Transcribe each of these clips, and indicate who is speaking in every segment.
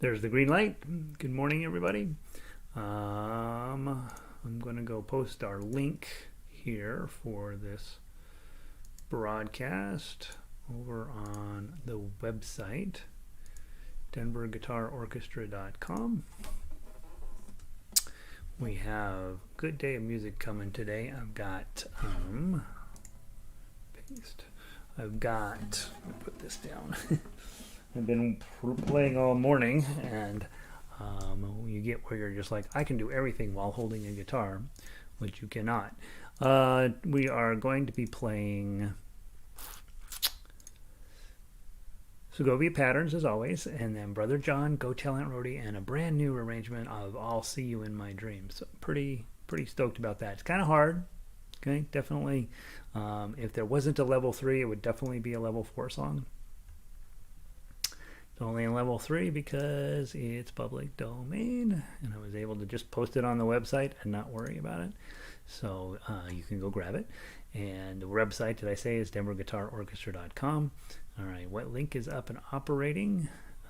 Speaker 1: There's the green light. Good morning, everybody. I'm going to go post our link here for this broadcast over on the website, denverguitarorchestra.com. We have good day of music coming today. I've got paste. Let me put this down. I've been playing all morning, and you get where you're just like, I can do everything while holding a guitar, which you cannot. We are going to be playing Segovia Patterns, as always, and then Brother John, Go Tell Aunt Rhody, and a brand new arrangement of I'll See You in My Dreams. So pretty stoked about that. It's kind of hard, okay? Definitely. If there wasn't a level 3, it would definitely be a level 4 song. It's only in level 3 because it's public domain, and I was able to just post it on the website and not worry about it. So you can go grab it. And the website, did I say, is denverguitarorchestra.com. All right, what link is up and operating?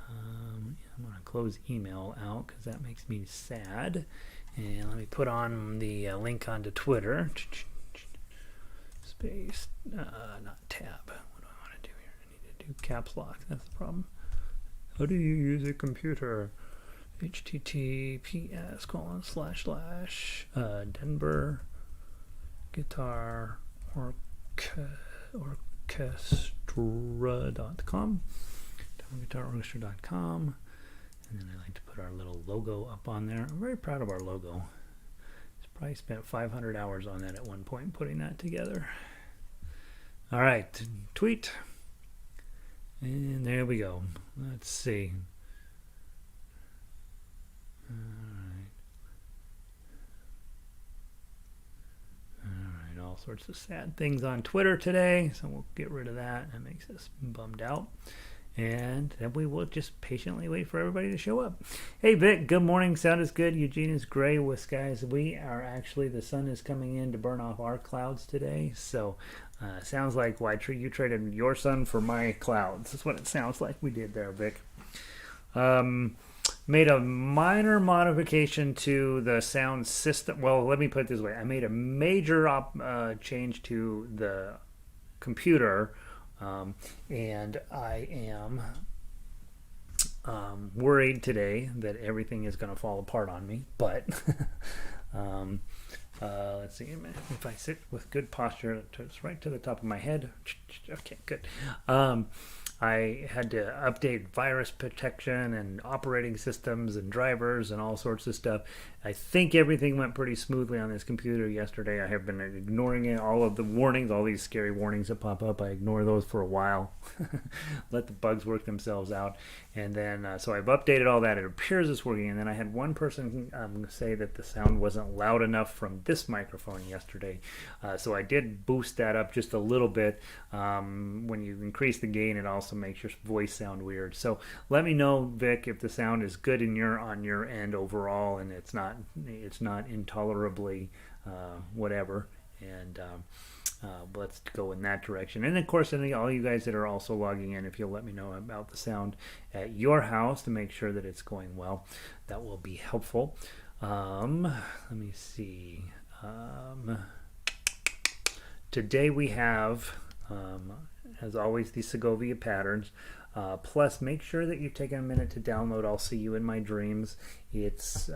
Speaker 1: I'm going to close email out because that makes me sad. And let me put on the link onto Twitter. Space, not tab. What do I want to do here? I need to do caps lock. That's the problem. How do you use a computer? https:// Denver Orchestra.com, guitarorchestra.com, and then I like to put our little logo up on there. I'm very proud of our logo. Probably spent 500 hours on that at one point putting that together. All right, tweet, and there we go. Let's see. All right, all sorts of sad things on Twitter today, so we'll get rid of that. That makes us bummed out. And then we will just patiently wait for everybody to show up. Hey, Vic, good morning. Sound is good. Eugene is gray with skies. We are actually, the sun is coming in to burn off our clouds today. So sounds like you traded your sun for my clouds. That's what it sounds like we did there, Vic. Made a minor modification to the sound system. Well, let me put it this way. I made a major change to the computer. And I am worried today that everything is going to fall apart on me. But let's see. If I sit with good posture, it's right to the top of my head. Okay, good. I had to update virus protection and operating systems and drivers and all sorts of stuff. I think everything went pretty smoothly on this computer yesterday. I have been ignoring it, all of the warnings, all these scary warnings that pop up. I ignore those for a while. Let the bugs work themselves out. And then, so I've updated all that. It appears it's working. And then I had one person say that the sound wasn't loud enough from this microphone yesterday. So I did boost that up just a little bit. When you increase the gain, it also makes your voice sound weird. So let me know, Vic, if the sound is good on your end overall, and it's not intolerably whatever. And let's go in that direction. And of course, all you guys that are also logging in, if you'll let me know about the sound at your house to make sure that it's going well, that will be helpful. Let me see. Today we have, as always, the Segovia Patterns. Plus, make sure that you've taken a minute to download I'll See You in My Dreams. It's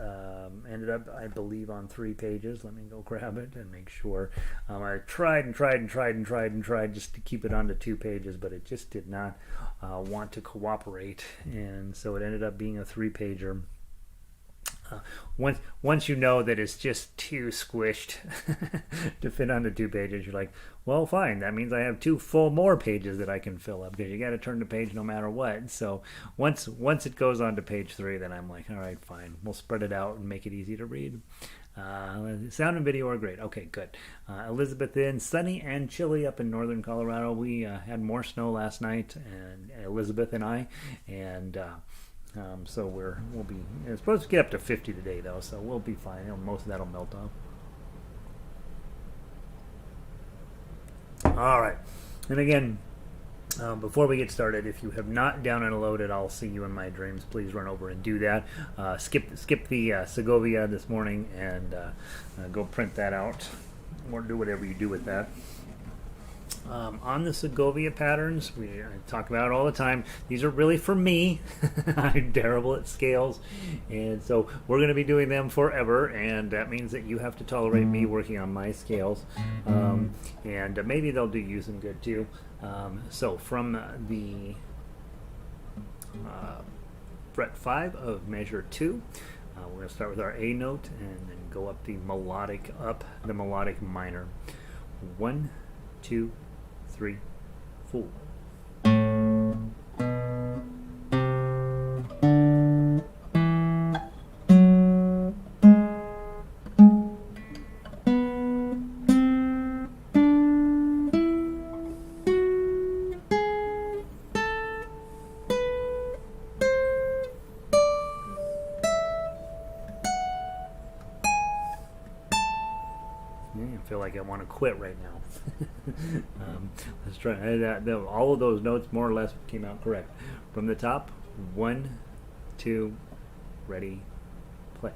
Speaker 1: ended up, I believe, on 3 pages. Let me go grab it and make sure. I tried just to keep it onto 2 pages, but it just did not want to cooperate. And so it ended up being a 3-pager. Once you know that it's just too squished to fit onto 2 pages, you're like, well, fine. That means I have 2 full more pages that I can fill up, because you got to turn the page no matter what. So once it goes on to page 3, then I'm like, all right, fine. We'll spread it out and make it easy to read. Sound and video are great. Okay, good. Elizabeth in, sunny and chilly up in northern Colorado. We had more snow last night, and Elizabeth and I, and so we'll be, it's supposed to get up to 50 today though, so we'll be fine. Most of that'll melt off. All right, and again, Before we get started, if you have not downloaded I'll See You in My Dreams, please run over and do that. Skip the Segovia this morning and go print that out, or do whatever you do with that. On the Segovia Patterns, I talk about it all the time. These are really for me. I'm terrible at scales, and so we're going to be doing them forever, and that means that you have to tolerate me working on my scales, and maybe they'll do you some good too. So from the fret 5 of measure 2, we're going to start with our A note and then go up the melodic minor. 1, 2, 3, 4. I feel like I want to quit right now. Let's try. All of those notes more or less came out correct. From the top, 1, 2, ready, play.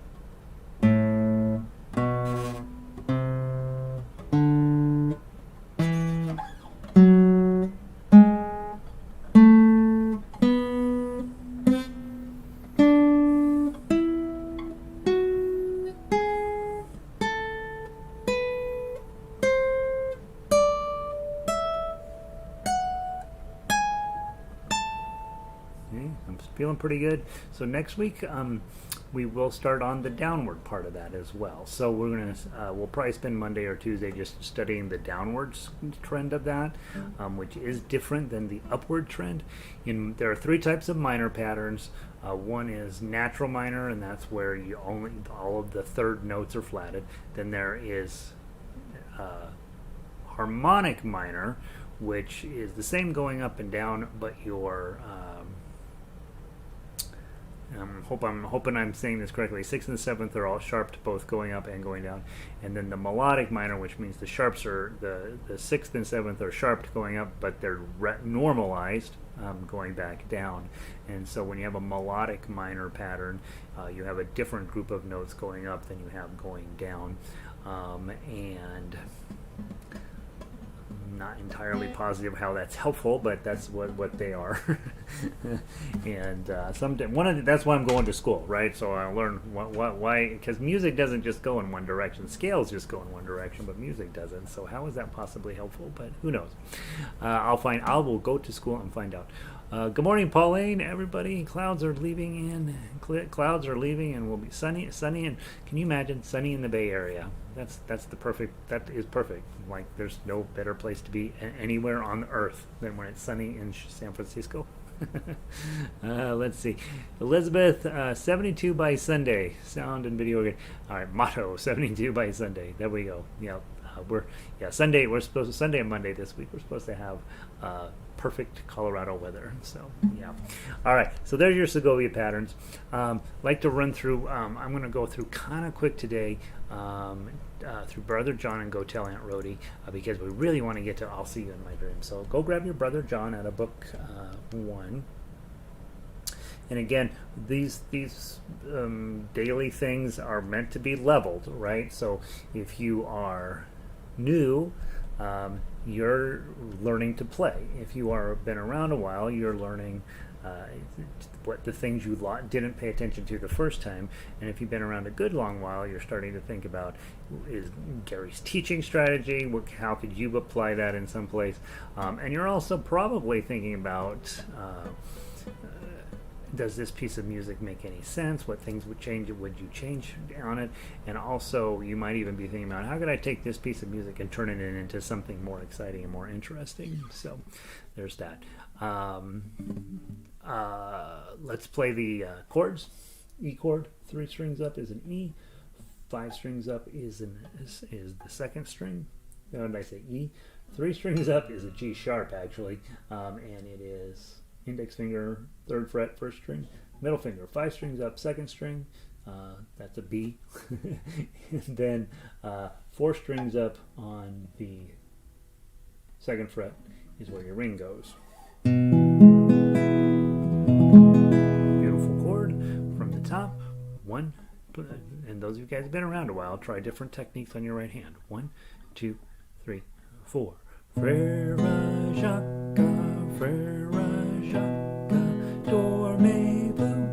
Speaker 1: I'm feeling pretty good. So next week we will start on the downward part of that as well. So we'll probably spend Monday or Tuesday just studying the downwards trend of that, which is different than the upward trend. There are 3 types of minor patterns. One is natural minor, and that's where all of the third notes are flatted. Then there is harmonic minor, which is the same going up and down, but your I'm hoping I'm saying this correctly. 6th and 7th are all sharped, both going up and going down. And then the melodic minor, which means the sharps are the 6th and 7th are sharped going up, but they're normalized going back down. And so when you have a melodic minor pattern, you have a different group of notes going up than you have going down. And not entirely positive how that's helpful, but that's what they are. And that's why I'm going to school, right? So I learn why, because music doesn't just go in one direction. Scales just go in one direction, but music doesn't. So how is that possibly helpful? But who knows? I will go to school and find out. Good morning, Pauline. Everybody, clouds are leaving, and will be sunny, and can you imagine sunny in the Bay Area? That is perfect. Like, there's no better place to be anywhere on Earth than when it's sunny in San Francisco. Let's see, Elizabeth, 72 by Sunday, sound and video again. All right, motto, 72 by Sunday. There we go. Yep. Sunday. Sunday and Monday this week. We're supposed to have perfect Colorado weather. So yeah. All right. So there's your Segovia patterns. Like to run through. I'm going to go through kind of quick today. Through Brother John and Go Tell Aunt Rhody, because we really want to get to I'll See You in My Dreams. So go grab your Brother John out of book 1. And again, these daily things are meant to be leveled, right? So if you are new, you're learning to play. If you are been around a while, you're learning what the things you didn't pay attention to the first time. And if you've been around a good long while, you're starting to think about, is Gary's teaching strategy, how could you apply that in some place? And you're also probably thinking about, does this piece of music make any sense? What things would you change on it? And also, you might even be thinking about, how could I take this piece of music and turn it into something more exciting and more interesting? So there's that. Let's play the chords. E chord, 3 strings up is an E, 5 strings up is the second string. How did I say E? 3 strings up is a G sharp, actually, and it is index finger, 3rd fret, 1st string, middle finger, 5 strings up, 2nd string, that's a B, and then 4 strings up on the 2nd fret is where your ring goes. Beautiful chord from the top. 1, and those of you guys who've been around a while, try different techniques on your right hand. 1, 2, 3, 4. Frere Jacques, Frere Jacques, dormez-vous,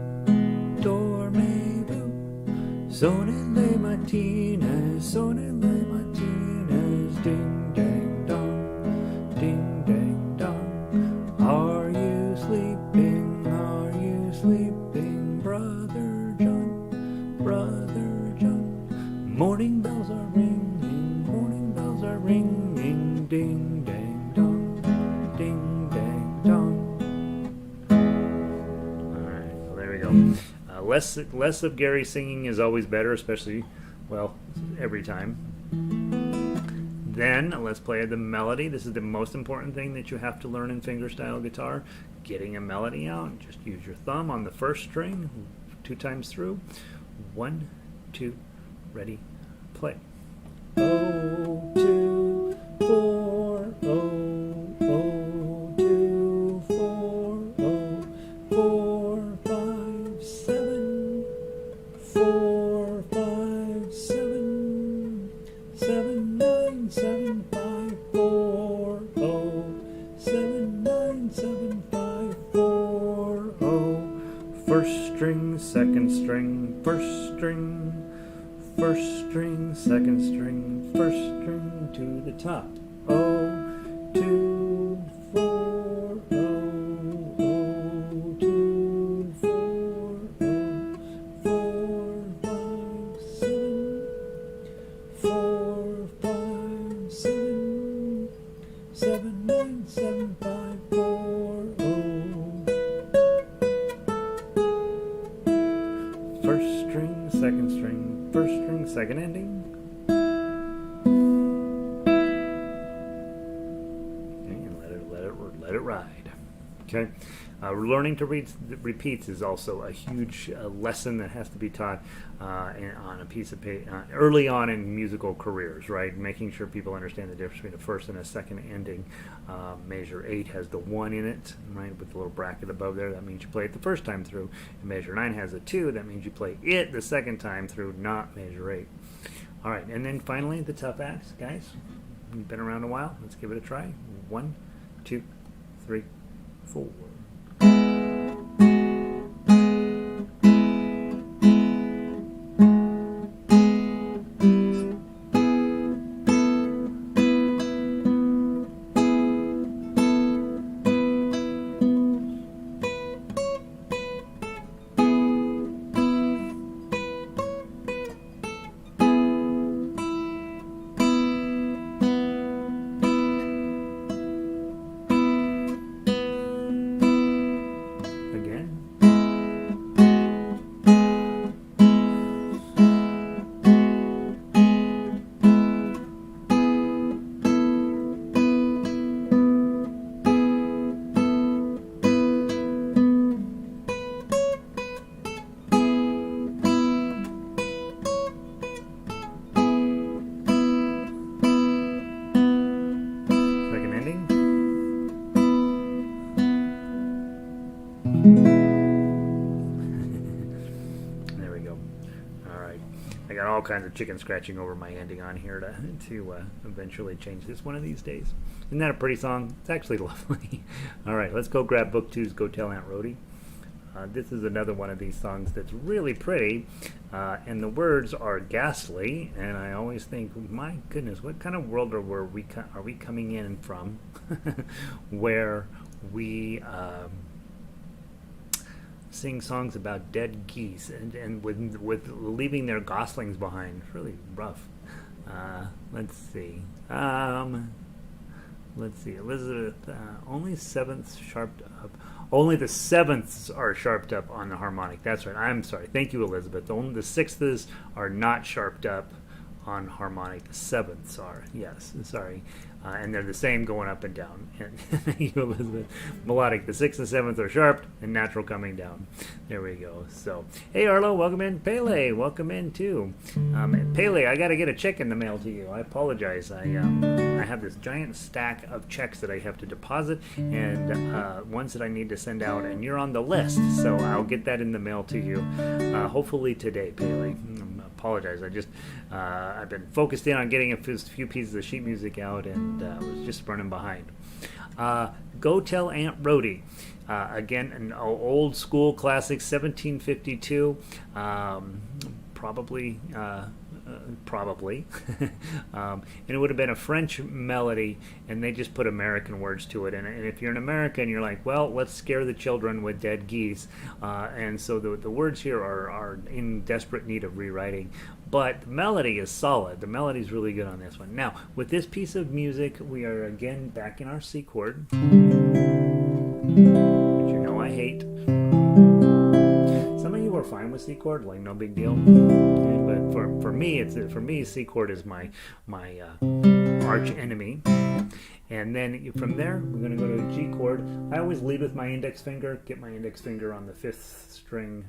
Speaker 1: sonnez Martinez, sonnez Martinez, ding dang dong, ding dang dong. Are you sleeping? Are you sleeping, brother John, brother John? Morning bells are ringing, morning bells are ringing, ding dang dong, ding dang dong. All right, well, there we go. Less of Gary singing is always better, especially, well, every time. Then let's play the melody. This is the most important thing that you have to learn in fingerstyle guitar. Getting a melody out. Just use your thumb on the first string 2 times through. 1, 2, ready, play. 0, 2, 4, 0, 2, 4, 0, 4, 5, 7, 4, 5, 7, 7, 9, 7, 5, 4, 0, 7, 9, 7, 5, 4, 0. First string, second string, first string, first string, second string, first string to the top. 0, 2, 4, 0, 2, 4, 0, 4, 5, 7, 4, 5, 7, 7, 9, 7, 5, 4, 0. First string, second string, first string, second ending. Let it ride. Okay. Learning to read repeats is also a huge lesson that has to be taught on a piece of paper early on in musical careers, right? Making sure people understand the difference between a first and a second ending. Measure 8 has the 1 in it, right, with the little bracket above there. That means you play it the first time through. And measure 9 has a 2. That means you play it the second time through, not measure 8. All right, and then finally the tough acts, guys. You've been around a while. Let's give it a try. 1, 2, 3, 4. There we go. All right. I got all kinds of chicken scratching over my ending on here to eventually change this one of these days. Isn't that a pretty song? It's actually lovely. All right, let's go grab Book 2's Go Tell Aunt Rhody. This is another one of these songs that's really pretty, and the words are ghastly, and I always think, my goodness, what kind of world are we coming in from where we sing songs about dead geese and with leaving their goslings behind? It's really rough. Let's see. Elizabeth, only sevenths sharped up. Only the sevenths are sharped up on the harmonic. That's right. I'm sorry. Thank you, Elizabeth. Only the sixths are not sharped up on harmonic. The sevenths are. Yes. Sorry. and they're the same going up and down. And you, Elizabeth, melodic. The 6th and 7th are sharp and natural coming down. There we go. So, hey Arlo, welcome in. Pele, welcome in too. Pele, I got to get a check in the mail to you. I apologize. I have this giant stack of checks that I have to deposit, and ones that I need to send out, and you're on the list, so I'll get that in the mail to you, hopefully today, Pele. Apologize. I've been focused in on getting a few pieces of sheet music out, and was just running behind. Go Tell Aunt Rhody. Again, an old school classic, 1752. Probably. And it would have been a French melody, and they just put American words to it. And if you're an American, you're like, well, let's scare the children with dead geese. And so the words here are in desperate need of rewriting. But the melody is solid. The melody is really good on this one. Now, with this piece of music, we are again back in our C chord, which you know I hate. Some of you are fine with C chord, like no big deal. But for me, C chord is my arch enemy. And then from there, we're going to go to a G chord. I always lead with my index finger, get my index finger on the 5th string,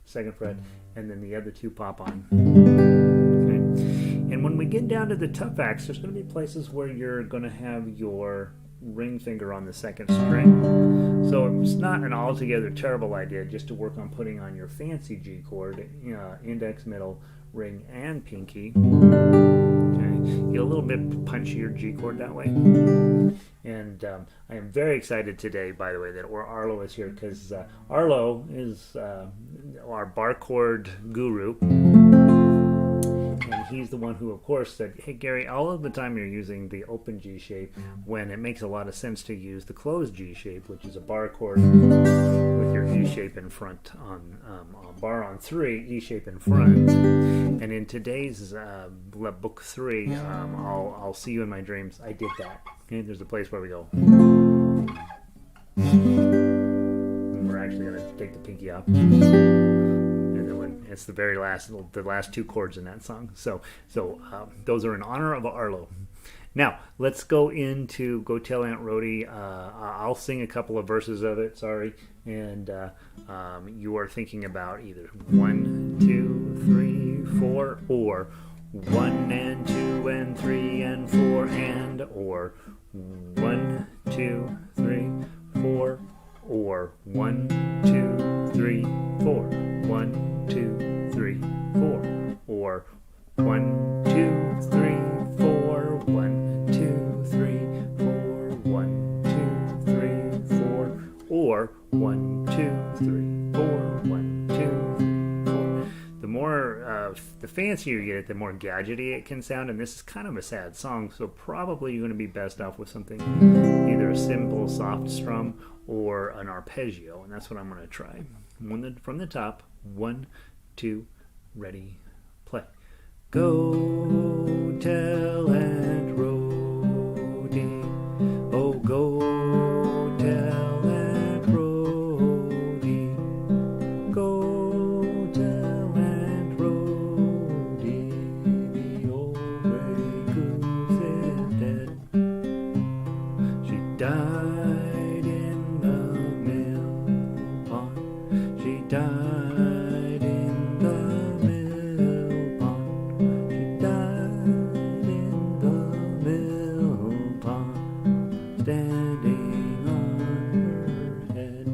Speaker 1: 2nd fret, and then the other two pop on. Okay. And when we get down to the tough acts, there's going to be places where you're going to have your ring finger on the 2nd string. So it's not an altogether terrible idea just to work on putting on your fancy G chord, index, middle, ring, and pinky. Okay. Get a little bit punchier G chord that way. And I am very excited today, by the way, that Arlo is here, because Arlo is our bar chord guru. And he's the one who, of course, said, hey, Gary, all of the time you're using the open G shape when it makes a lot of sense to use the closed G shape, which is a bar chord with your E shape in front on bar on 3, E shape in front. And in today's book 3, I'll see you in my dreams. I did that. Okay, there's a place where we go. And we're actually going to take the pinky up. It's the very last, the last 2 chords in that song. So those are in honor of Arlo. Now, let's go into Go Tell Aunt Rhody. I'll sing a couple of verses of it, sorry. And you are thinking about either 1, 2, 3, 4, or 1 and 2 and 3 and 4 and, or 1, 2, 3, 4, or 1, 2, 3, 4, 1, 2, 3, 4, or 1, 2, 3, 4, 1, 2, 3, 4, 1, 2, 3, 4, or 1, 2, 3, 4, 1, 2, 3, 4. The more, the fancier you get it, the more gadgety it can sound, and this is kind of a sad song, so probably you're going to be best off with something, either a simple soft strum or an arpeggio, and that's what I'm going to try. From the top, 1, 2, ready, play. Go tell Aunt Rhody, oh go tell Aunt Rhody, go tell Aunt Rhody, the old gray goose is dead. She died in the mill pond, she died in the mill pond, she died in the mill pond, standing on her head.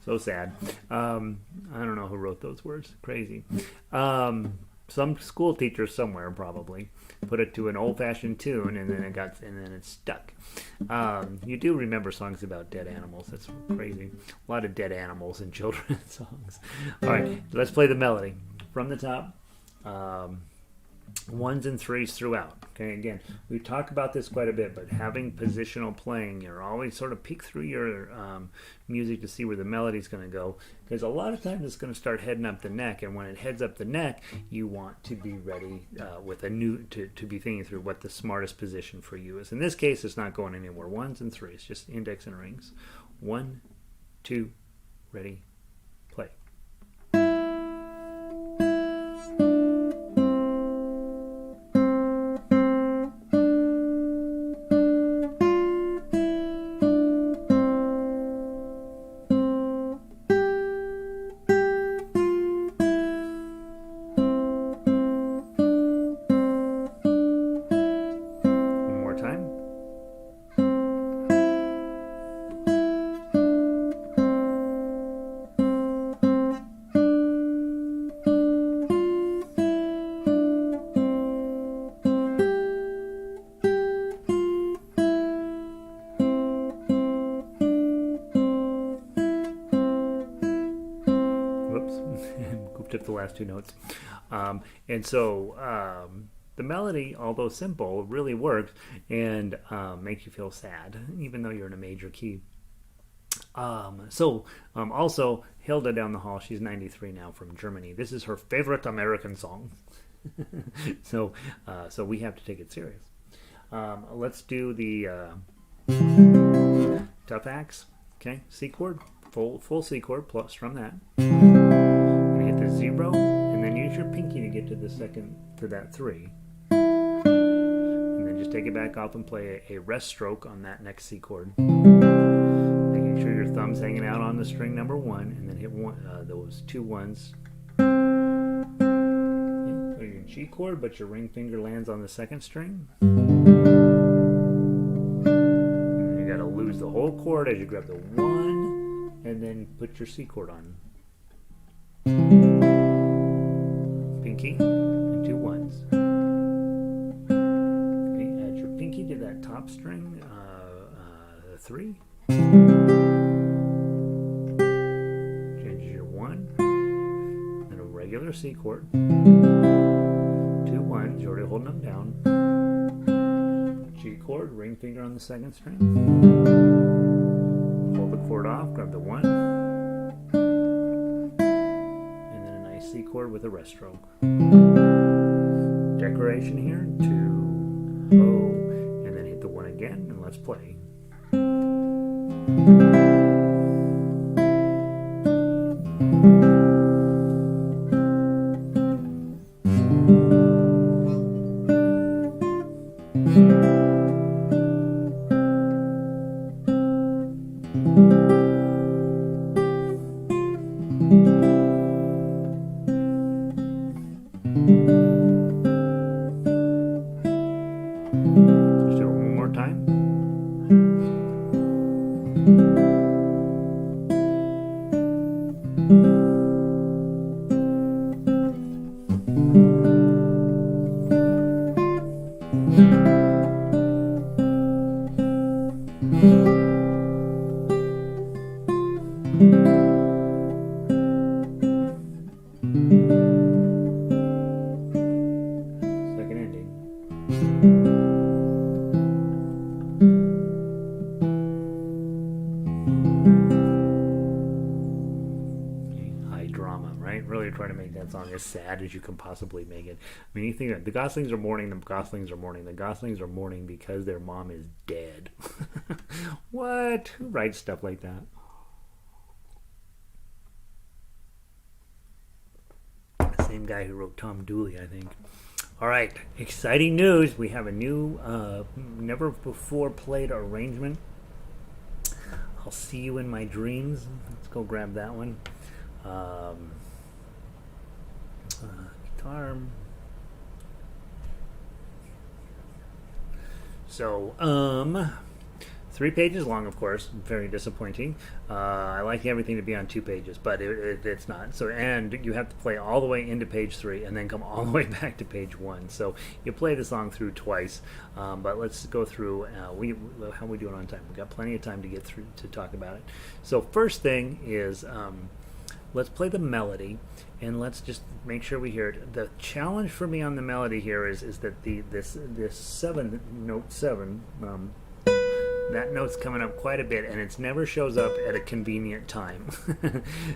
Speaker 1: So sad. I don't know who wrote those words. Crazy. Some school teacher somewhere probably put it to an old-fashioned tune, and then it stuck. You do remember songs about dead animals. That's crazy. A lot of dead animals in children's songs. All right, let's play the melody from the top. 1s and 3s throughout. Okay, again, we talk about this quite a bit, but having positional playing, you're always sort of peek through your music to see where the melody's going to go, because a lot of times it's going to start heading up the neck, and when it heads up the neck, you want to be ready with a new to be thinking through what the smartest position for you is. In this case, it's not going anywhere. 1s and 3s, just index and rings. 1, 2, ready, play. took the last two notes. And so the melody, although simple, really works and makes you feel sad, even though you're in a major key. Also, Hilda down the hall, she's 93 now, from Germany. This is her favorite American song. So we have to take it serious. Let's do the tough axe. Okay, C chord, full C chord, plus from that. And hit the 0, and then use your pinky to get to the second, to that 3. And then just take it back off and play a rest stroke on that next C chord. Making sure your thumb's hanging out on the string number 1, and then hit those 2 ones. Play your G chord, but your ring finger lands on the second string. Lose the whole chord as you grab the 1 and then put your C chord on. Pinky and 2 1s. Okay, add your pinky to that top string, 3. Changes your 1, then a regular C chord. 2 1s, you're already holding them down. G chord, ring finger on the second string. Hold the chord off, grab the 1. And then a nice C chord with a rest stroke. Decoration here, 2, oh, and then hit the 1 again, and let's play. Try to make that song as sad as you can possibly make it. I mean, you think that the Goslings are mourning, the Goslings are mourning, the Goslings are mourning because their mom is dead. What? Who writes stuff like that? Same guy who wrote Tom Dooley, I think. All right, exciting news. We have a new, never before played arrangement. I'll See You in My Dreams. Let's go grab that one. Guitar. So, 3 pages long, of course. Very disappointing. I like everything to be on 2 pages, but it's not. So, and you have to play all the way into page 3 and then come all the way back to page 1. So you play the song through twice. But let's go through. How are we doing on time? We've got plenty of time to get through to talk about it. So first thing is, let's play the melody, and let's just make sure we hear it. The challenge for me on the melody here is that this 7 note 7. That note's coming up quite a bit, and it never shows up at a convenient time.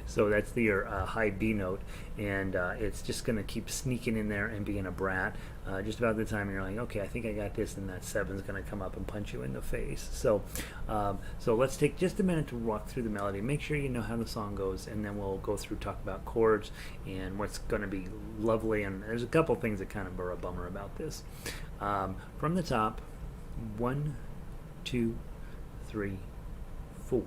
Speaker 1: So that's your high B note, and it's just going to keep sneaking in there and being a brat. Just about the time you're like, okay, I think I got this, and that 7's going to come up and punch you in the face. So let's take just a minute to walk through the melody. Make sure you know how the song goes, and then we'll go through, talk about chords and what's going to be lovely. And there's a couple things that kind of are a bummer about this. From the top, 1, 2, 3, 4.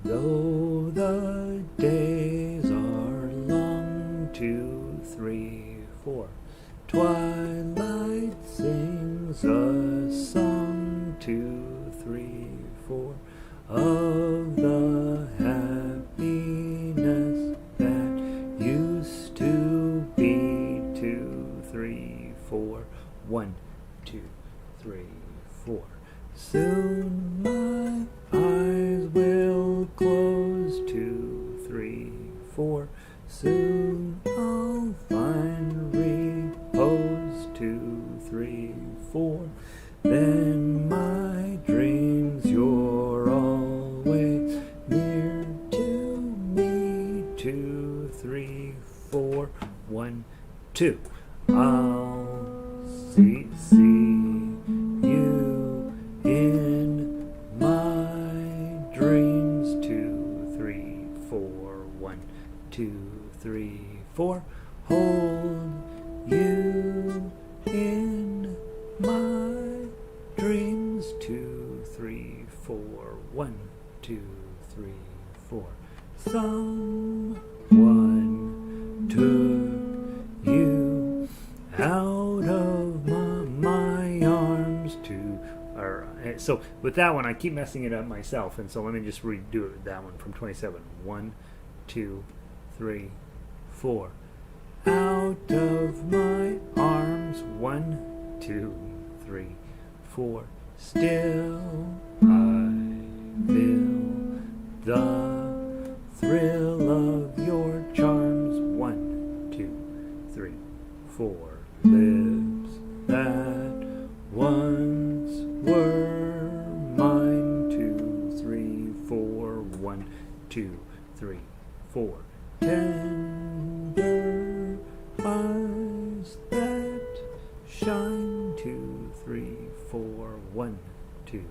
Speaker 1: Though the days are long, 2, 3, 4. Twilight sings a song, 2, 3, 4. Of the happiness that used to be, 2, 3, 4. 1, 2, 3, 4. Soon my eyes will close, 2, 3, 4. Soon 2. I'll see you in my dreams. 2, 3, 4. 1, 2, 3, 4. Hold you in my dreams. 2, 3, 4. 1, 2, 3, 4. Someone took you out of my arms. So with that one, I keep messing it up myself, and so let me just redo it. That one from 27. 1, 2, 3, 4. Out of my arms. 1, 2, 3, 4. Still I feel the thrill of your charms. 1, 2, 3, 4. Lips that once were mine. 2, 3, 4. 1, 2, 3, 4. Tender eyes that shine. 2, 3, 4. 1, 2,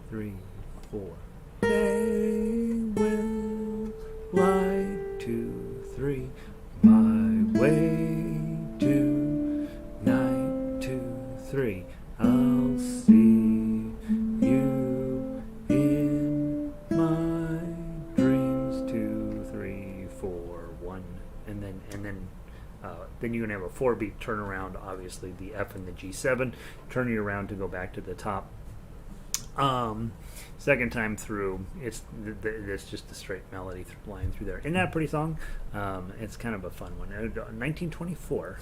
Speaker 1: 3, 4. They will light. 2, 3. My way to night. 2, 3. I'll see you in my dreams. 2, 3, 4. 1, and then you're gonna have a 4-beat turnaround. Obviously, the F and the G7. Turn you around to go back to the top. Second time through, it's just a straight melody line through there. Isn't that a pretty song? It's kind of a fun one. 1924.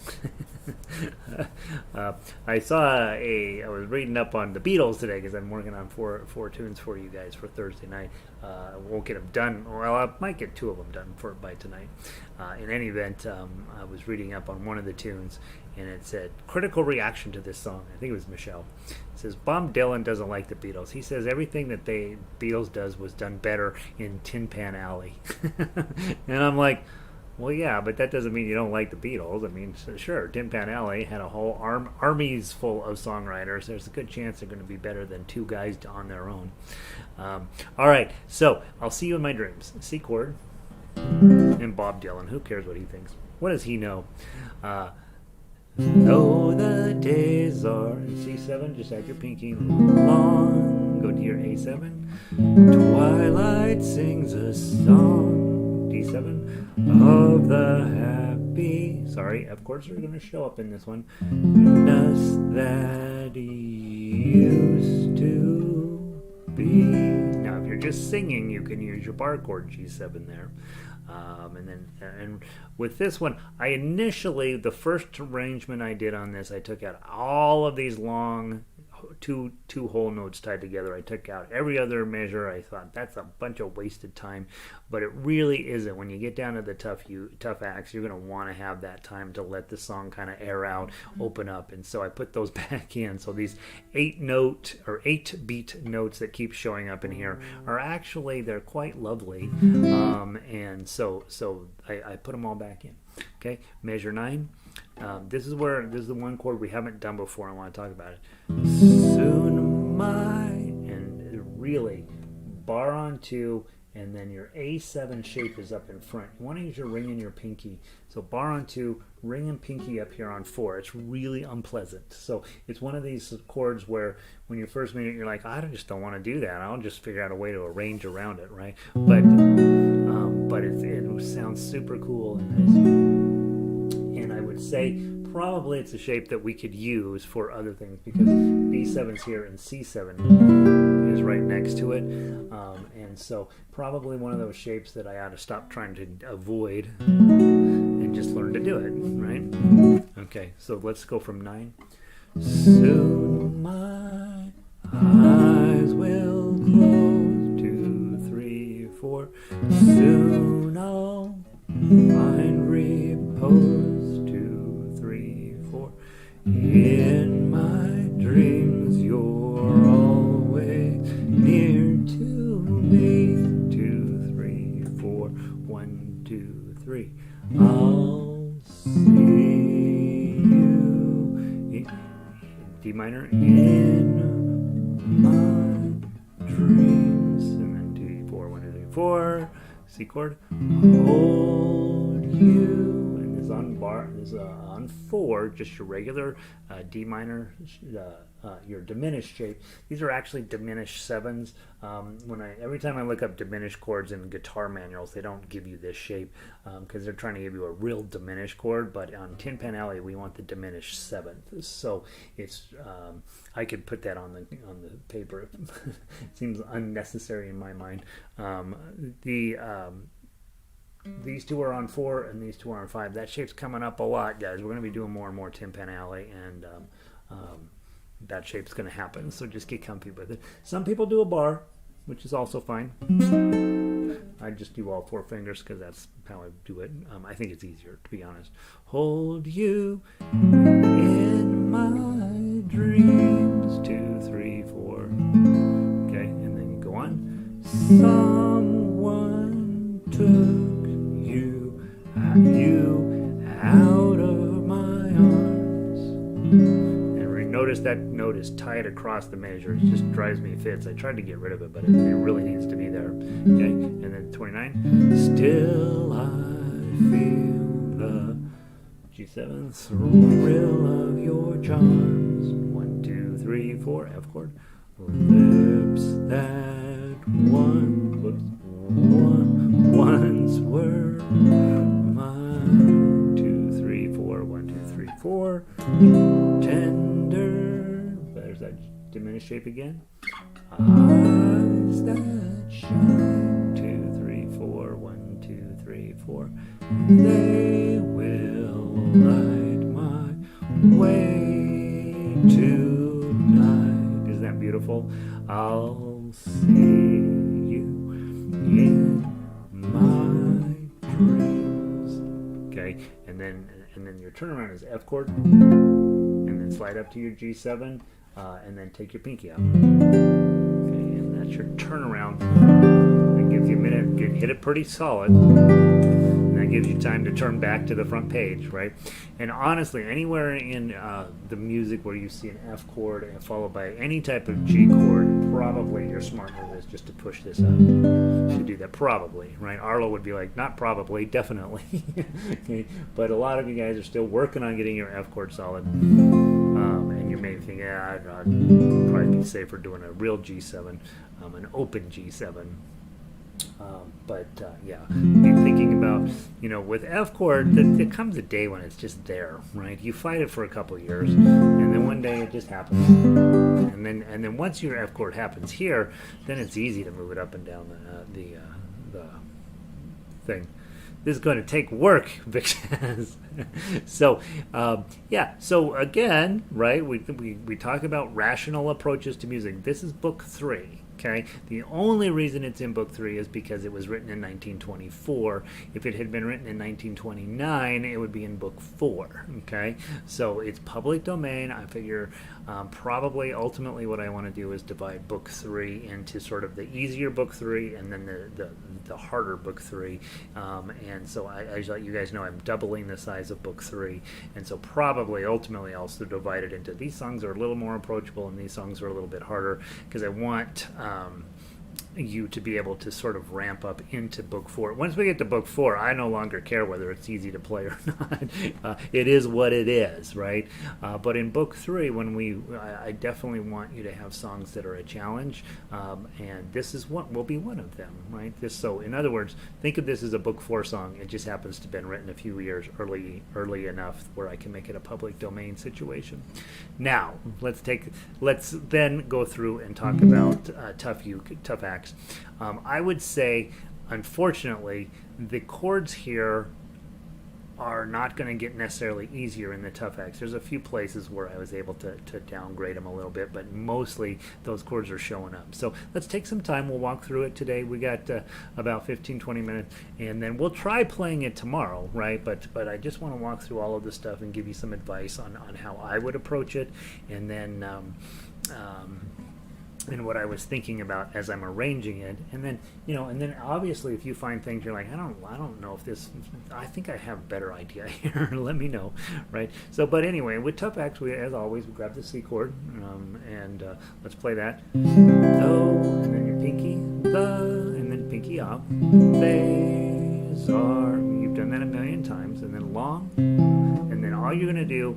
Speaker 1: I was reading up on the Beatles today because I'm working on four tunes for you guys for Thursday night. I won't get them done. Well, I might get 2 of them done by tonight. In any event, I was reading up on one of the tunes, and it said, critical reaction to this song. I think it was Michelle. It says, Bob Dylan doesn't like the Beatles. He says everything that the Beatles does was done better in Tin Pan Alley. And I'm like, well, yeah, but that doesn't mean you don't like the Beatles. I mean, sure, Tin Pan Alley had a whole armies full of songwriters. There's a good chance they're going to be better than 2 guys on their own. All right, so I'll see you in my dreams. C chord and Bob Dylan. Who cares what he thinks? What does he know? Though the days are in C7, just add your pinky long. Go to your A7. Twilight sings a song. D7 of the happy. Sorry, F chords are going to show up in this one. Ness that used to be. Now, if you're just singing, you can use your bar chord G7 there. And with this one, the first arrangement I did on this, I took out all of these long two whole notes tied together. I took out every other measure. I thought that's a bunch of wasted time, but it really isn't. When you get down to the tough acts, you're going to want to have that time to let the song kind of air out, open up, and so I put those back in. So these 8-beat notes that keep showing up in here are actually, they're quite lovely, and so I put them all back in. Okay, measure 9. This is the one chord we haven't done before. I want to talk about it. Soon and really bar on 2, and then your A7 shape is up in front. You want to use your ring and your pinky. So bar on 2, ring and pinky up here on 4. It's really unpleasant. So it's one of these chords where when you first meet it, you're like, I just don't want to do that. I'll just figure out a way to arrange around it, right? But it sounds super cool in this. And I would say probably it's a shape that we could use for other things because B7's here and C7 is right next to it. And so probably one of those shapes that I ought to stop trying to avoid and just learn to do it, right? Okay, so let's go from 9. Soon my eyes will close. 2, 3, 4. Soon I'll find repose. 2, 3, 4. In my dreams you're always near to me. 2, 3, 4. 1, 2, 3. I'll see minor, in my dreams, and then 2, 4, 1, 2, 3, 4, C chord, hold you, and this on bar is on 4, just your regular D minor, your diminished shape. These are actually diminished 7s. Every time I look up diminished chords in guitar manuals, they don't give you this shape because they're trying to give you a real diminished chord. But on Tin Pan Alley, we want the diminished 7th. So it's I could put that on the paper. It seems unnecessary in my mind. These two are on 4 and these two are on 5. That shape's coming up a lot, guys. We're going to be doing more and more Tin Pan Alley, and that shape's going to happen. So just get comfy with it. Some people do a bar, which is also fine. I just do all 4 fingers because that's how I do it. I think it's easier, to be honest. Hold you in my dreams. 2, 3, 4. Okay, and then you go on. Someone took you out of my arms. And notice that note is tied across the measure. It just drives me fits. I tried to get rid of it, but it really needs to be there. Okay, and then 29. Still I feel the G7 thrill of your charms. 1, 2, 3, 4, F chord. Lips that once were mine. 2, 3, 4, 1, 2, 3, 4. Tender. There's that diminished shape again. Eyes that shine. 2, 3, 4, 1, 2, 3, 4. They will light my way tonight. Isn't that beautiful? I'll see you in my dreams. Okay, and then your turnaround is F chord, and then slide up to your G7, and then take your pinky out. Okay, and that's your turnaround. That gives you a minute. Hit it pretty solid. And that gives you time to turn back to the front page, right? And honestly, anywhere in the music where you see an F chord followed by any type of G chord, probably your smart move is just to push this up. You should do that, probably, right? Arlo would be like, not probably, definitely. Okay? But a lot of you guys are still working on getting your F chord solid. And you may think, I'd probably be safer doing a real G7, an open G7. Yeah, be thinking about, with F chord, there comes a day when it's just there, right? You fight it for a couple of years, and then one day it just happens, and then once your F chord happens here, then it's easy to move it up and down the thing. This is going to take work, because so again, right? We talk about rational approaches to music. This is book 3. Okay, the only reason it's in book 3 is because it was written in 1924. If it had been written in 1929, it would be in book 4. Okay, so it's public domain. I figure probably ultimately what I want to do is divide book 3 into sort of the easier book 3 and then the harder book 3. And so I let you guys know I'm doubling the size of book 3, and so probably ultimately I'll also divide it into these songs are a little more approachable and these songs are a little bit harder, because I want you to be able to sort of ramp up into book 4. Once we get to book 4, I no longer care whether it's easy to play or not. It is what it is, right? But in book 3, I definitely want you to have songs that are a challenge, and this is what will be one of them, right? So in other words, think of this as a book 4 song. It just happens to have been written a few years early enough where I can make it a public domain situation. Now let's then go through and talk about tough acts. I would say, unfortunately, the chords here are not going to get necessarily easier in the tough acts. There's a few places where I was able to downgrade them a little bit, but mostly those chords are showing up. So let's take some time. We'll walk through it today. We got about 15-20 minutes, and then we'll try playing it tomorrow, right? But I just want to walk through all of this stuff and give you some advice on how I would approach it, and then and what I was thinking about as I'm arranging it, and then obviously if you find things you're like, I don't know if this, I think I have a better idea here. Let me know, right? So, but anyway, with tough X, we, as always, we grab the C chord, and let's play that. Do, and then your pinky, the, and then pinky up. These are, you've done that a million times, and then long, and then all you're gonna do.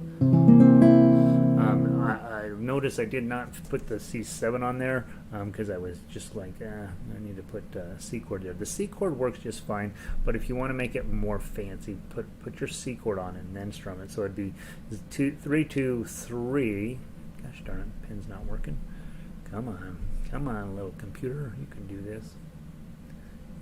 Speaker 1: I noticed I did not put the C7 on there because I was just like, I need to put C chord there. The C chord works just fine, but if you want to make it more fancy, put your C chord on and then strum it. So it'd be 2, 3, 2, 3. Gosh darn it, pen's not working. Come on, little computer, you can do this.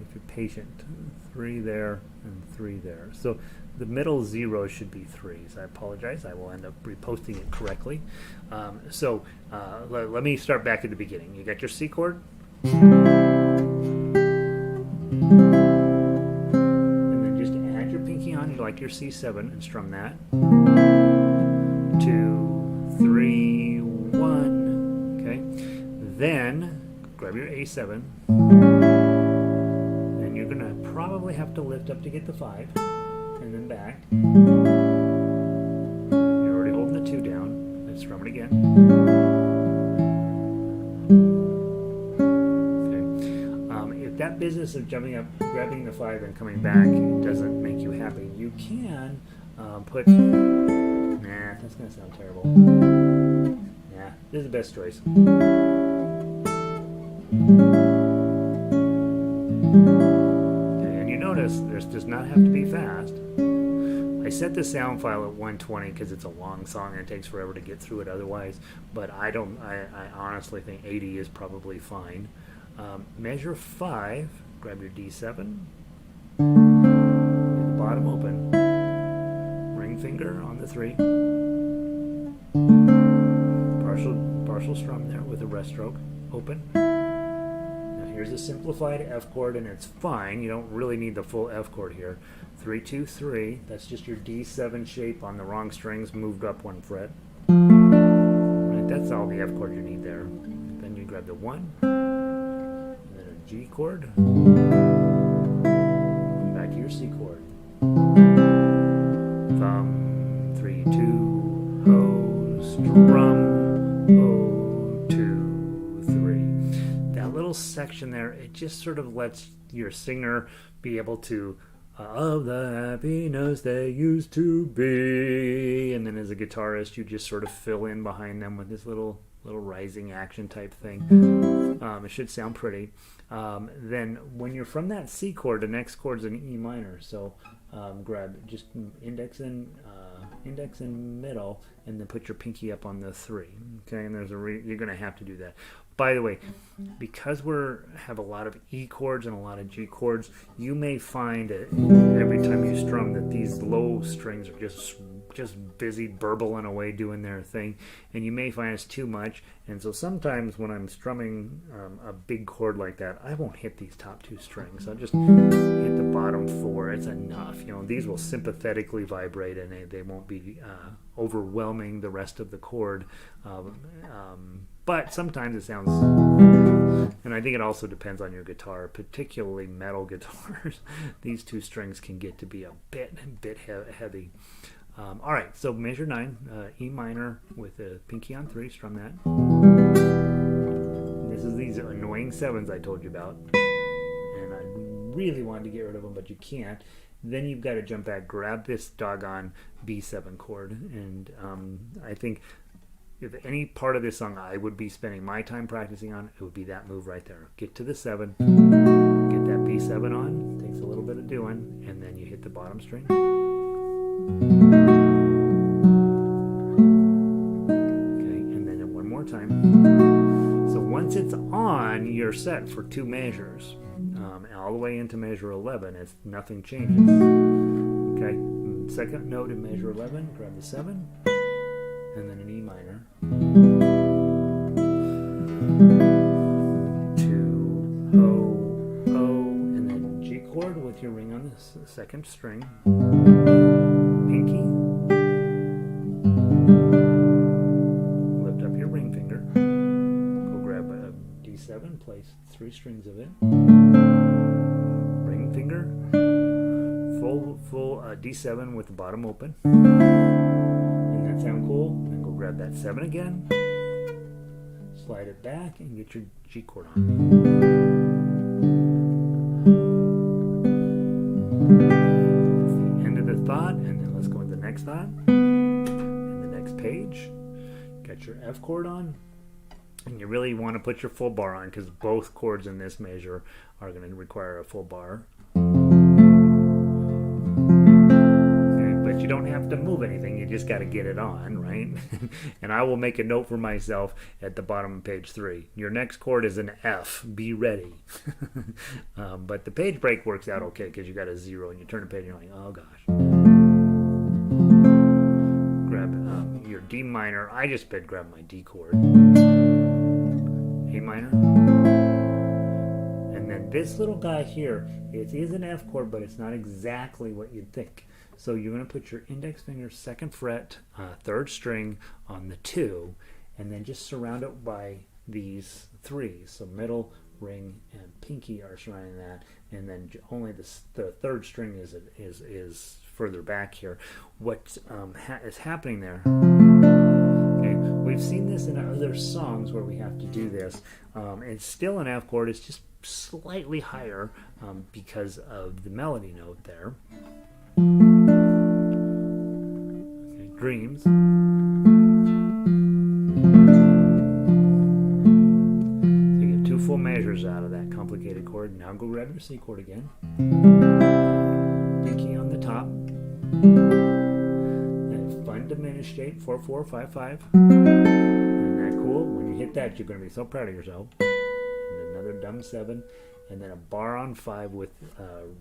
Speaker 1: If you're patient, 3 there and 3 there. So the middle 0 should be 3s. I apologize. I will end up reposting it correctly. Let me start back at the beginning. You got your C chord, and then just add your pinky on, like your C7, and strum that. 2, 3, 1. Okay. Then grab your A7. You're going to probably have to lift up to get the 5, and then back. You're already holding the 2 down. Let's strum it again. Okay. If that business of jumping up, grabbing the 5, and coming back doesn't make you happy, you can put... Nah, that's going to sound terrible. Nah, this is the best choice. This does not have to be fast. I set the sound file at 120 because it's a long song and it takes forever to get through it otherwise, but I honestly think 80 is probably fine. Measure 5, grab your D7, get the bottom open, ring finger on the 3, partial strum there with a rest stroke, open. Here's a simplified F chord, and it's fine. You don't really need the full F chord here. 3, 2, 3. That's just your D7 shape on the wrong strings, moved up 1 fret. Right, that's all the F chord you need there. Then you grab the 1, and then a G chord, and back to your C chord. Thumb, 3, 2, ho, strum, ho. Little section there, it just sort of lets your singer be able to of the happiness they used to be, and then as a guitarist you just sort of fill in behind them with this little rising action type thing. It should sound pretty. Then when you're from that C chord, the next chord's an E minor, so grab just index and middle, and then put your pinky up on the 3. Okay, and there's you're going to have to do that. By the way, because have a lot of E chords and a lot of G chords, you may find every time you strum that these low strings are just busy burbling away doing their thing, and you may find it's too much. And so sometimes when I'm strumming a big chord like that, I won't hit these top 2 strings. I'll just hit the bottom 4. It's enough. These will sympathetically vibrate, and they won't be overwhelming the rest of the chord. But sometimes it sounds, and I think it also depends on your guitar, particularly metal guitars. These 2 strings can get to be a bit heavy. All right, so measure 9, E minor with a pinky on 3, strum that. This is these annoying 7s I told you about, and I really wanted to get rid of them, but you can't. Then you've got to jump back, grab this doggone B7 chord, and I think if any part of this song I would be spending my time practicing on, it would be that move right there. Get to the 7, get that B7 on, takes a little bit of doing, and then you hit the bottom string. Okay, and then one more time. So once it's on, you're set for 2 measures. All the way into measure 11, nothing changes. Okay, second note in measure 11, grab the 7, and then an E minor. 2, ho, and then G chord with your ring on the second string. Pinky. Lift up your ring finger. Go grab a place 3 strings of it. Ring finger, full D7 with the bottom open. Doesn't that sound cool? And then go grab that 7 again, slide it back, and get your G chord on. That's the end of the thought, and then let's go into the next thought. And the next page, got your F chord on. And you really want to put your full bar on because both chords in this measure are going to require a full bar. Okay, but you don't have to move anything, you just got to get it on, right? And I will make a note for myself at the bottom of page 3. Your next chord is an F. Be ready. But the page break works out okay because you got a 0 and you turn the page and you're like, oh gosh. Grab your D minor. I just grab my D chord. A minor, and then this little guy here, it is an F chord, but it's not exactly what you'd think. So you're going to put your index finger 2nd fret, 3rd string on the 2, and then just surround it by these 3s. So middle, ring, and pinky are surrounding that, and then only the 3rd string is further back here. What is happening there? We've seen this in other songs where we have to do this. It's still an F chord. It's just slightly higher because of the melody note there. Okay, Dreams. So you get 2 full measures out of that complicated chord. Now go grab your C chord again. Pinky on the top. Diminished shape 4-4-5-5. Isn't that cool? When you hit that, you're going to be so proud of yourself. And another dumb 7, and then a bar on 5 with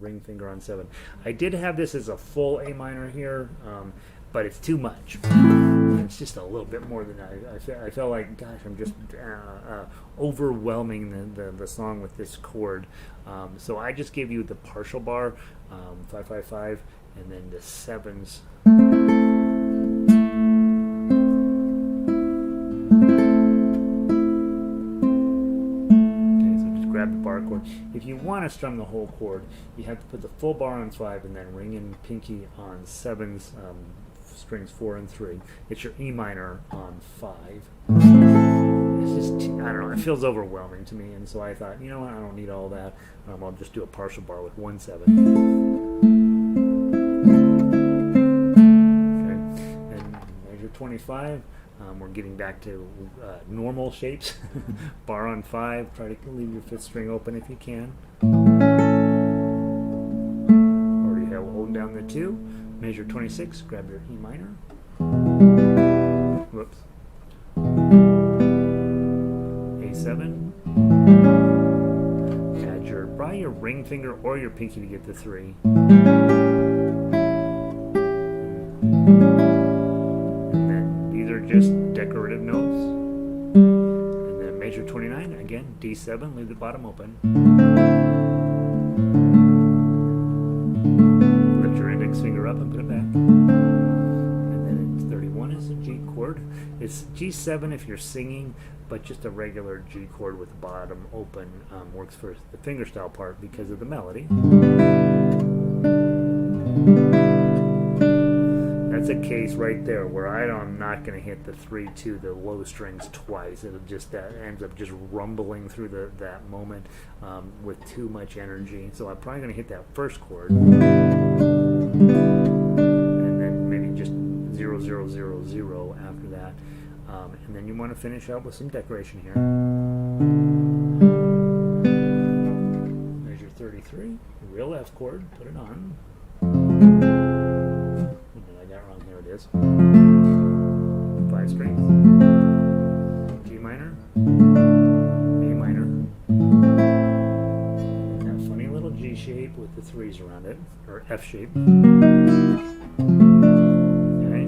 Speaker 1: ring finger on 7. I did have this as a full A minor here, but it's too much. It's just a little bit more than I felt like. Gosh, I'm just overwhelming the song with this chord. So I just gave you the partial bar, 5-5-5, and then the 7s. Grab the bar chord. If you want to strum the whole chord, you have to put the full bar on 5 and then ring and pinky on 7s, strings 4 and 3. It's your E minor on 5. It's just, I don't know, it feels overwhelming to me, and so I thought, you know what, I don't need all that. I'll just do a partial bar with 1-7. Okay, and measure 25. We're getting back to normal shapes. Bar on 5. Try to leave your 5th string open if you can. Already have holding down the 2. Measure 26. Grab your E minor. Whoops. A7. Add probably your ring finger or your pinky to get the 3. Just decorative notes. And then measure 29, again, D7, leave the bottom open. Lift your index finger up and put it back. And then it's 31 is a G chord. It's G7 if you're singing, but just a regular G chord with the bottom open works for the fingerstyle part because of the melody. That's a case right there where I'm not going to hit the 3-2, the low strings twice. It'll just ends up just rumbling through that moment with too much energy. So I'm probably going to hit that first chord, and then maybe just 0, 0, 0, 0 after that. And then you want to finish out with some decoration here. Measure 33, real F chord, put it on. Here it is. 5 strings. G minor. A minor. And that funny little G shape with the 3s around it, or F shape. Okay.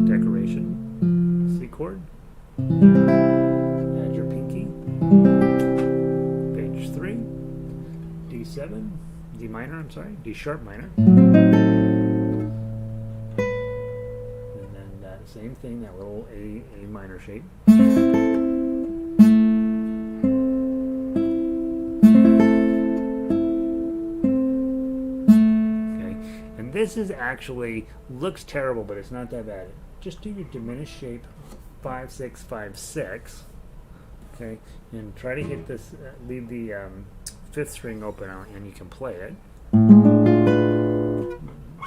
Speaker 1: Decoration. C chord. Add your pinky. Page 3. D7. D minor, I'm sorry. D sharp minor. Same thing, that little A minor shape. this is actually looks terrible, but it's not that bad. Just do your diminished shape 5 6 5 6. Okay, and try to hit this. Leave the fifth string open, and you can play it.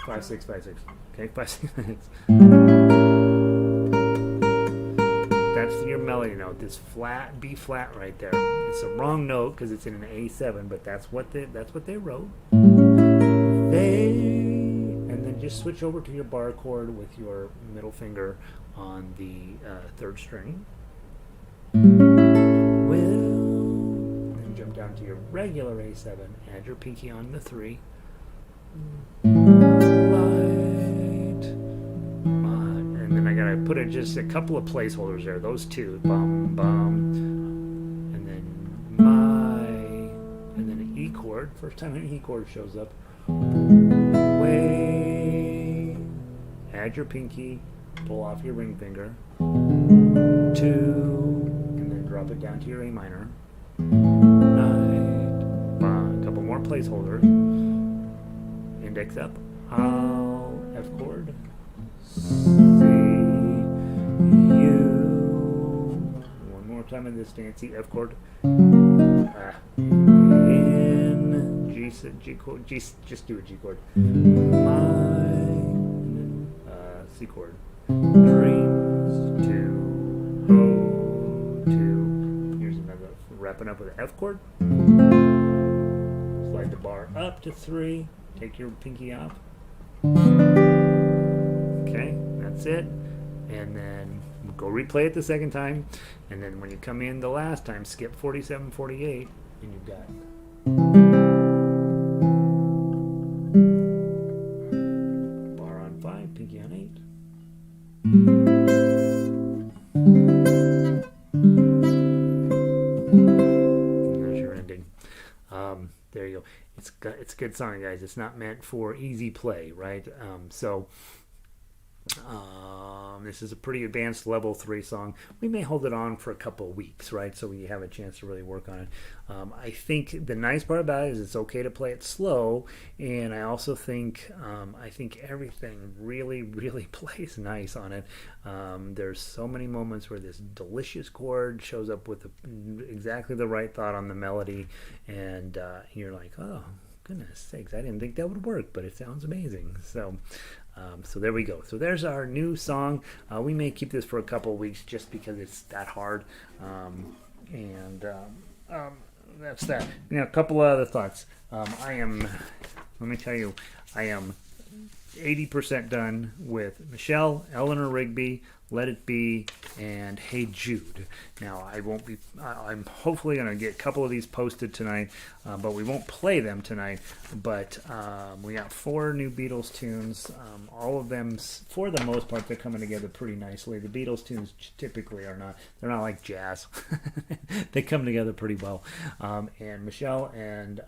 Speaker 1: 5 6 5 6. Okay, 5 6 5 6. That's your melody note. This flat B flat right there. It's a wrong note because it's in an A7, but that's what they wrote. And then just switch over to your bar chord with your middle finger on the third string. Then jump down to your regular A7. Add your pinky on the 3. And then I gotta put in just a couple of placeholders there. Those two, bum bum, and then and then an E chord. First time an E chord shows up. Way. Add your pinky. Pull off your ring finger. 2, and then drop it down to your A minor. Night. A couple more placeholders. Index up. F chord. C, U. One more time in this dance. C, F chord. N, G, G chord. G, just do a G chord. My, C chord. Dreams, 2, O, 2. Here's another. Wrapping up with an F chord. Slide the bar up to 3. Take your pinky off. Okay, that's it. And then go replay it the second time. And then when you come in the last time, skip 47, 48, and you've got bar on 5, pinky on 8. And there's your ending. There you go. It's a good song, guys. It's not meant for easy play, right? This is a pretty advanced level 3 song. We may hold it on for a couple of weeks, right? So we have a chance to really work on it. I think the nice part about it is it's okay to play it slow, and I also think everything really, really plays nice on it. There's so many moments where this delicious chord shows up with exactly the right thought on the melody, and you're like, oh, goodness sakes, I didn't think that would work, but it sounds amazing. So there we go. So there's our new song. We may keep this for a couple of weeks just because it's that hard. That's that. A couple of other thoughts. Let me tell you, I am 80% done with Michelle, Eleanor Rigby, Let It Be, and Hey Jude. Now, I'm hopefully going to get a couple of these posted tonight, but we won't play them tonight. But we got 4 new Beatles tunes. All of them, for the most part, they're coming together pretty nicely. The Beatles tunes typically they're not like jazz. They come together pretty well. And Michelle and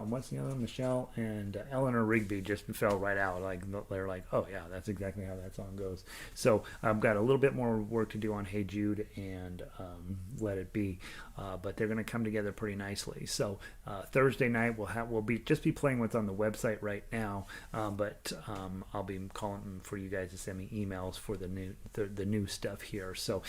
Speaker 1: what's the other one? Michelle and Eleanor Rigby just fell right out. Like they're like, oh yeah, that's exactly how that song goes. So I've got a little bit more work to do on Hey Jude and Let It Be, but they're going to come together pretty nicely. So Thursday night we'll be playing what's on the website right now, but I'll be calling for you guys to send me emails for the new stuff here. So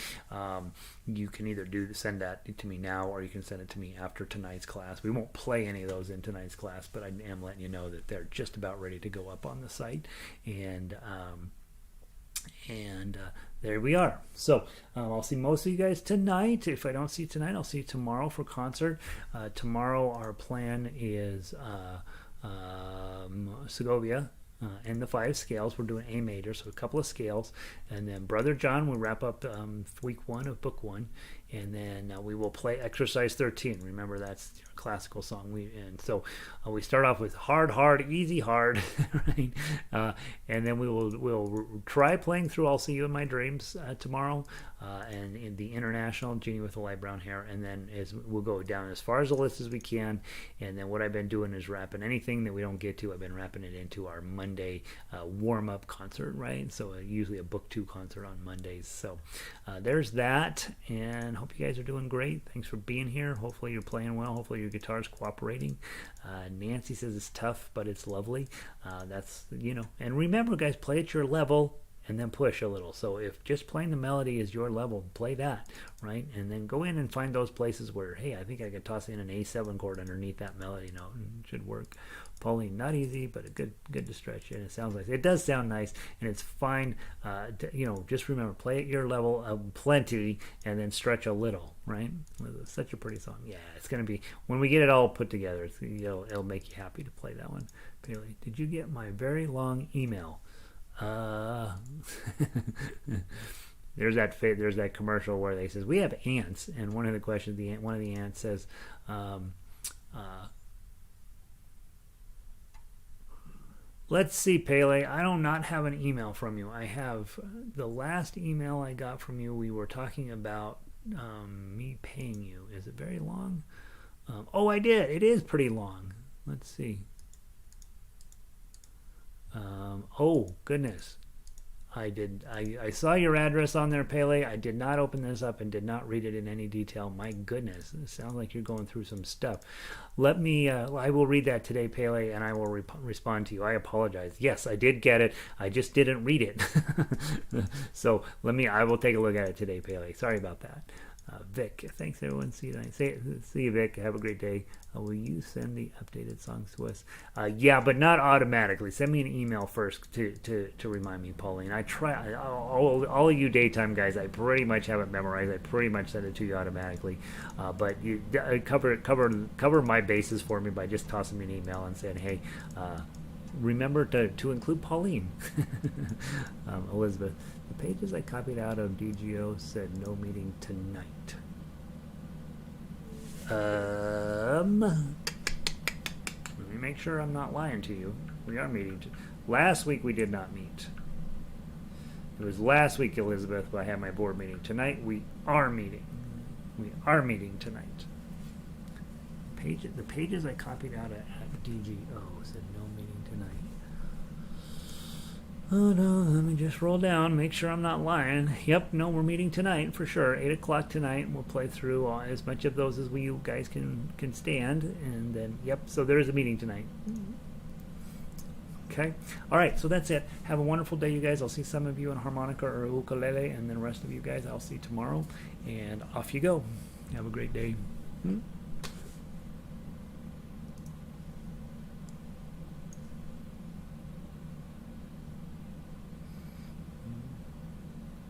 Speaker 1: you can either send that to me now, or you can send it to me after tonight's class. We won't play any of those in tonight's class, but I am letting you know that they're just about ready to go up on the site, and there we are. So I'll see most of you guys tonight. If I don't see you tonight, I'll see you tomorrow for concert. Tomorrow our plan is Segovia and the 5 scales. We're doing A major, so a couple of scales, and then Brother John will wrap up week 1 of book 1, and then we will play exercise 13. Remember, that's a classical song. We start off with hard, easy, hard, right? And then we'll try playing through I'll See You in My Dreams tomorrow, and in the International, Jeannie with the Light Brown Hair, and then we'll go down as far as the list as we can. And then what I've been doing is wrapping anything that we don't get to. I've been wrapping it into our Monday warm-up concert, right? So usually a book 2 concert on Mondays. So there's that, and hope you guys are doing great. Thanks for being here. Hopefully you're playing well. Hopefully you're guitar's cooperating. Nancy says it's tough, but it's lovely. That's, and remember, guys, play at your level and then push a little. So if just playing the melody is your level, play that, right? And then go in and find those places where, hey, I think I could toss in an A7 chord underneath that melody note, and it should work. Pauline, not easy, but good to stretch. And it sounds nice. It does sound nice, and it's fine. Just remember, play at your level of plenty, and then stretch a little, right? It's such a pretty song. Yeah, it's gonna be, when we get it all put together, it'll make you happy to play that one. Bailey, did you get my very long email? There's that commercial where they says we have ants, and one of the questions, one of the ants says, let's see, Pele, I do not have an email from you. I have the last email I got from you. We were talking about me paying you. Is it very long? Oh, I did. It is pretty long. Let's see. Oh goodness, I saw your address on there, Pele. I did not open this up and did not read it in any detail. My goodness, it sounds like you're going through some stuff. Let me, I will read that today, Pele, and I will respond to you. I apologize. Yes, I did get it. I just didn't read it. So I will take a look at it today, Pele. Sorry about that. Vic, thanks everyone. See you, Vic. Have a great day. Will you send the updated songs to us? Yeah, but not automatically. Send me an email first to remind me, Pauline. I try. All of you daytime guys, I pretty much have it memorized. I pretty much send it to you automatically. But you cover my bases for me by just tossing me an email and saying, hey, remember to include Pauline. Elizabeth, the pages I copied out of DGO said no meeting tonight. Let me make sure I'm not lying to you. We are meeting. Last week we did not meet. It was last week, Elizabeth, when I had my board meeting. Tonight we are meeting. We are meeting tonight. The pages I copied out at DGO said no meeting tonight. Oh no, let me just roll down, make sure I'm not lying. Yep, no, we're meeting tonight for sure. 8 o'clock tonight. We'll play through as much of those as you guys can stand. And then, yep, so there is a meeting tonight. Okay. All right, so that's it. Have a wonderful day, you guys. I'll see some of you on harmonica or ukulele, and then the rest of you guys I'll see tomorrow. And off you go. Have a great day.